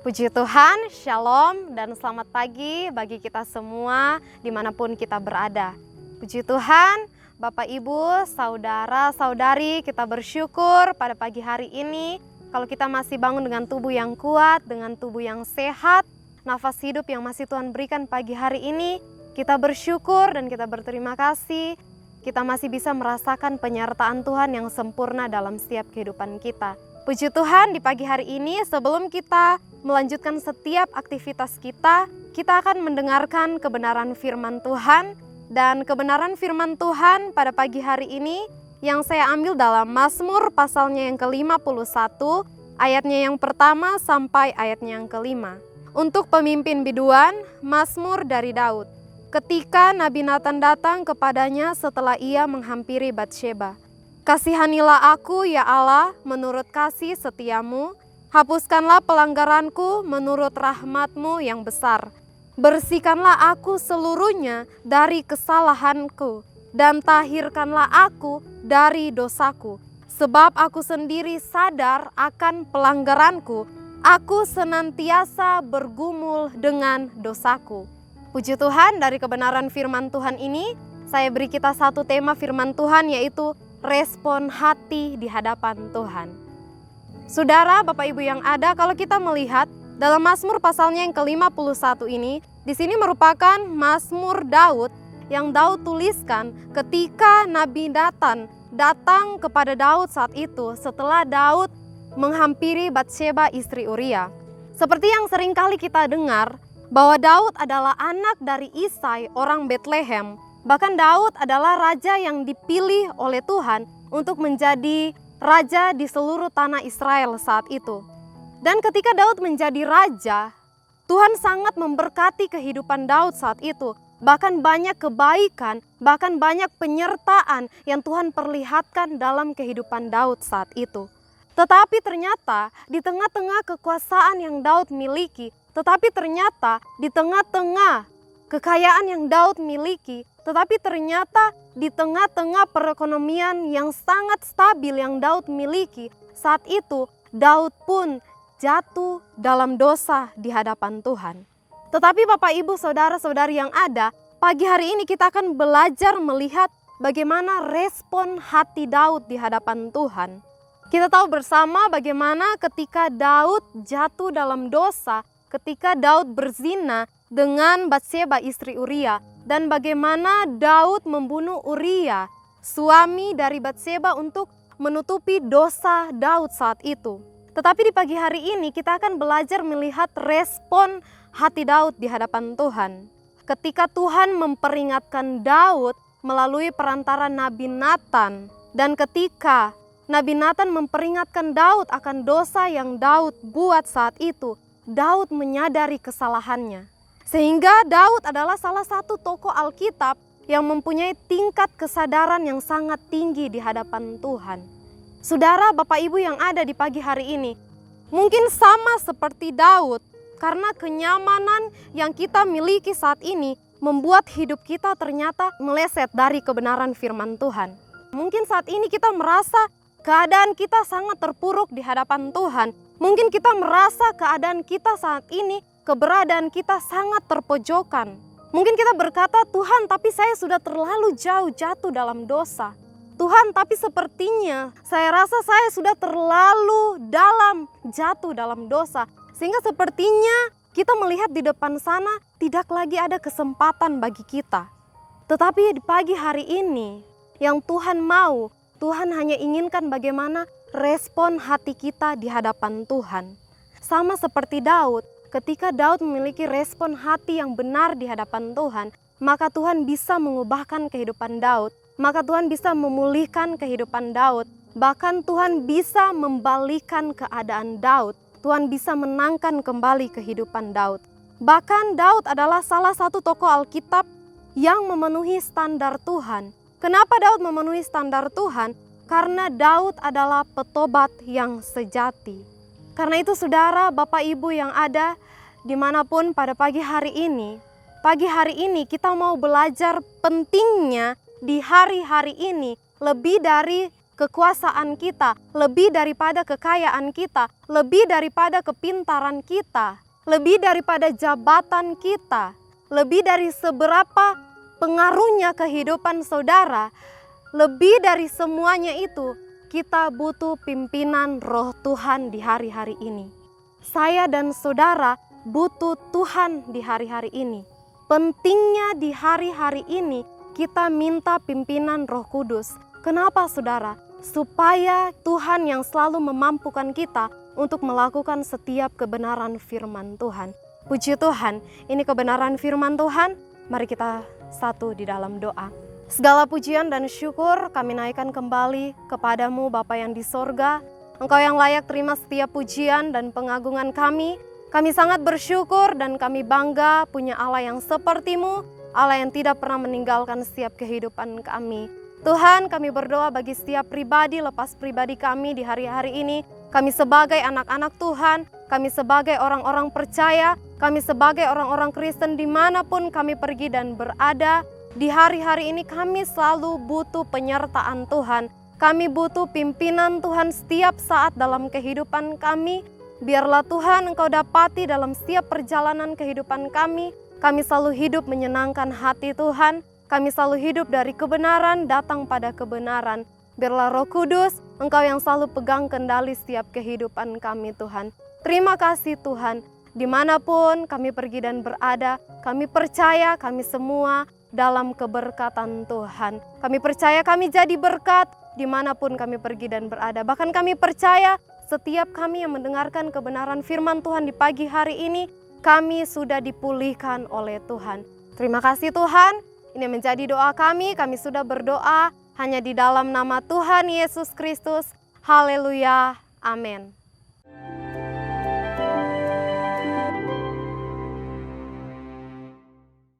Puji Tuhan, Shalom dan selamat pagi bagi kita semua dimanapun kita berada. Puji Tuhan, Bapak Ibu, Saudara-saudari, kita bersyukur pada pagi hari ini kalau kita masih bangun dengan tubuh yang kuat, dengan tubuh yang sehat, nafas hidup yang masih Tuhan berikan pagi hari ini. Kita bersyukur dan kita berterima kasih, kita masih bisa merasakan penyertaan Tuhan yang sempurna dalam setiap kehidupan kita. Puji Tuhan, di pagi hari ini sebelum kita melanjutkan setiap aktivitas kita akan mendengarkan kebenaran firman Tuhan. Dan kebenaran firman Tuhan pada pagi hari ini yang saya ambil dalam Mazmur pasalnya yang ke-51, ayatnya yang pertama sampai ayatnya yang ke-5. Untuk pemimpin biduan, Mazmur dari Daud. Ketika Nabi Natan datang kepadanya setelah ia menghampiri Batsheba. Kasihanilah aku ya Allah menurut kasih setiamu, hapuskanlah pelanggaranku menurut rahmatmu yang besar. Bersihkanlah aku seluruhnya dari kesalahanku, dan tahirkanlah aku dari dosaku. Sebab aku sendiri sadar akan pelanggaranku, aku senantiasa bergumul dengan dosaku. Puji Tuhan, dari kebenaran firman Tuhan ini, saya beri kita satu tema firman Tuhan, yaitu respon hati di hadapan Tuhan. Saudara, Bapak Ibu yang ada, kalau kita melihat dalam Mazmur pasalnya yang ke-51 ini, di sini merupakan Mazmur Daud yang Daud tuliskan ketika Nabi Natan datang kepada Daud saat itu setelah Daud menghampiri Batsheba istri Uria. Seperti yang sering kali kita dengar bahwa Daud adalah anak dari Isai orang Betlehem. Bahkan Daud adalah raja yang dipilih oleh Tuhan untuk menjadi raja di seluruh tanah Israel saat itu. Dan ketika Daud menjadi raja, Tuhan sangat memberkati kehidupan Daud saat itu. Bahkan banyak kebaikan, bahkan banyak penyertaan yang Tuhan perlihatkan dalam kehidupan Daud saat itu. Tetapi ternyata di tengah-tengah kekuasaan yang Daud miliki, tetapi ternyata di tengah-tengah kekayaan yang Daud miliki, tetapi ternyata di tengah-tengah perekonomian yang sangat stabil yang Daud miliki, saat itu Daud pun jatuh dalam dosa di hadapan Tuhan. Tetapi Bapak Ibu Saudara-saudari yang ada, pagi hari ini kita akan belajar melihat bagaimana respon hati Daud di hadapan Tuhan. Kita tahu bersama bagaimana ketika Daud jatuh dalam dosa, ketika Daud berzina dengan Batsheba istri Uria, dan bagaimana Daud membunuh Uria, suami dari Batsheba, untuk menutupi dosa Daud saat itu. Tetapi di pagi hari ini kita akan belajar melihat respon hati Daud di hadapan Tuhan. Ketika Tuhan memperingatkan Daud melalui perantara Nabi Natan, dan ketika Nabi Natan memperingatkan Daud akan dosa yang Daud buat saat itu, Daud menyadari kesalahannya. Sehingga Daud adalah salah satu tokoh Alkitab yang mempunyai tingkat kesadaran yang sangat tinggi di hadapan Tuhan. Saudara, Bapak Ibu yang ada di pagi hari ini, mungkin sama seperti Daud, karena kenyamanan yang kita miliki saat ini membuat hidup kita ternyata meleset dari kebenaran firman Tuhan. Mungkin saat ini kita merasa keadaan kita sangat terpuruk di hadapan Tuhan. Mungkin kita merasa keadaan kita saat ini, keberadaan kita sangat terpojokan. Mungkin kita berkata, Tuhan, tapi saya sudah terlalu jauh jatuh dalam dosa. Tuhan, tapi sepertinya saya rasa saya sudah terlalu dalam jatuh dalam dosa. Sehingga sepertinya kita melihat di depan sana tidak lagi ada kesempatan bagi kita. Tetapi di pagi hari ini yang Tuhan mau, Tuhan hanya inginkan bagaimana respon hati kita di hadapan Tuhan. Sama seperti Daud, ketika Daud memiliki respon hati yang benar di hadapan Tuhan, maka Tuhan bisa mengubahkan kehidupan Daud. Maka Tuhan bisa memulihkan kehidupan Daud. Bahkan Tuhan bisa membalikan keadaan Daud. Tuhan bisa menangkan kembali kehidupan Daud. Bahkan Daud adalah salah satu tokoh Alkitab yang memenuhi standar Tuhan. Kenapa Daud memenuhi standar Tuhan? Karena Daud adalah petobat yang sejati. Karena itu saudara, Bapak Ibu yang ada dimanapun pada pagi hari ini kita mau belajar pentingnya di hari-hari ini lebih dari kekuasaan kita, lebih daripada kekayaan kita, lebih daripada kepintaran kita, lebih daripada jabatan kita, lebih dari seberapa pengaruhnya kehidupan saudara, lebih dari semuanya itu, kita butuh pimpinan Roh Tuhan di hari-hari ini. Saya dan saudara butuh Tuhan di hari-hari ini. Pentingnya di hari-hari ini kita minta pimpinan Roh Kudus. Kenapa saudara? Supaya Tuhan yang selalu memampukan kita untuk melakukan setiap kebenaran firman Tuhan. Puji Tuhan, ini kebenaran firman Tuhan. Mari kita satu di dalam doa. Segala pujian dan syukur kami naikkan kembali kepadamu Bapa yang di sorga. Engkau yang layak terima setiap pujian dan pengagungan kami. Kami sangat bersyukur dan kami bangga punya Allah yang seperti-Mu, Allah yang tidak pernah meninggalkan setiap kehidupan kami. Tuhan, kami berdoa bagi setiap pribadi, lepas pribadi kami di hari-hari ini. Kami sebagai anak-anak Tuhan, kami sebagai orang-orang percaya, kami sebagai orang-orang Kristen dimanapun kami pergi dan berada. Di hari-hari ini kami selalu butuh penyertaan Tuhan. Kami butuh pimpinan Tuhan setiap saat dalam kehidupan kami. Biarlah Tuhan Engkau dapati dalam setiap perjalanan kehidupan kami. Kami selalu hidup menyenangkan hati Tuhan. Kami selalu hidup dari kebenaran, datang pada kebenaran. Biarlah Roh Kudus, Engkau yang selalu pegang kendali setiap kehidupan kami Tuhan. Terima kasih Tuhan, dimanapun kami pergi dan berada, kami percaya kami semua dalam keberkatan Tuhan. Kami percaya kami jadi berkat dimanapun kami pergi dan berada. Bahkan kami percaya setiap kami yang mendengarkan kebenaran firman Tuhan di pagi hari ini, kami sudah dipulihkan oleh Tuhan. Terima kasih Tuhan. Ini menjadi doa kami sudah berdoa hanya di dalam nama Tuhan Yesus Kristus. Haleluya, amin.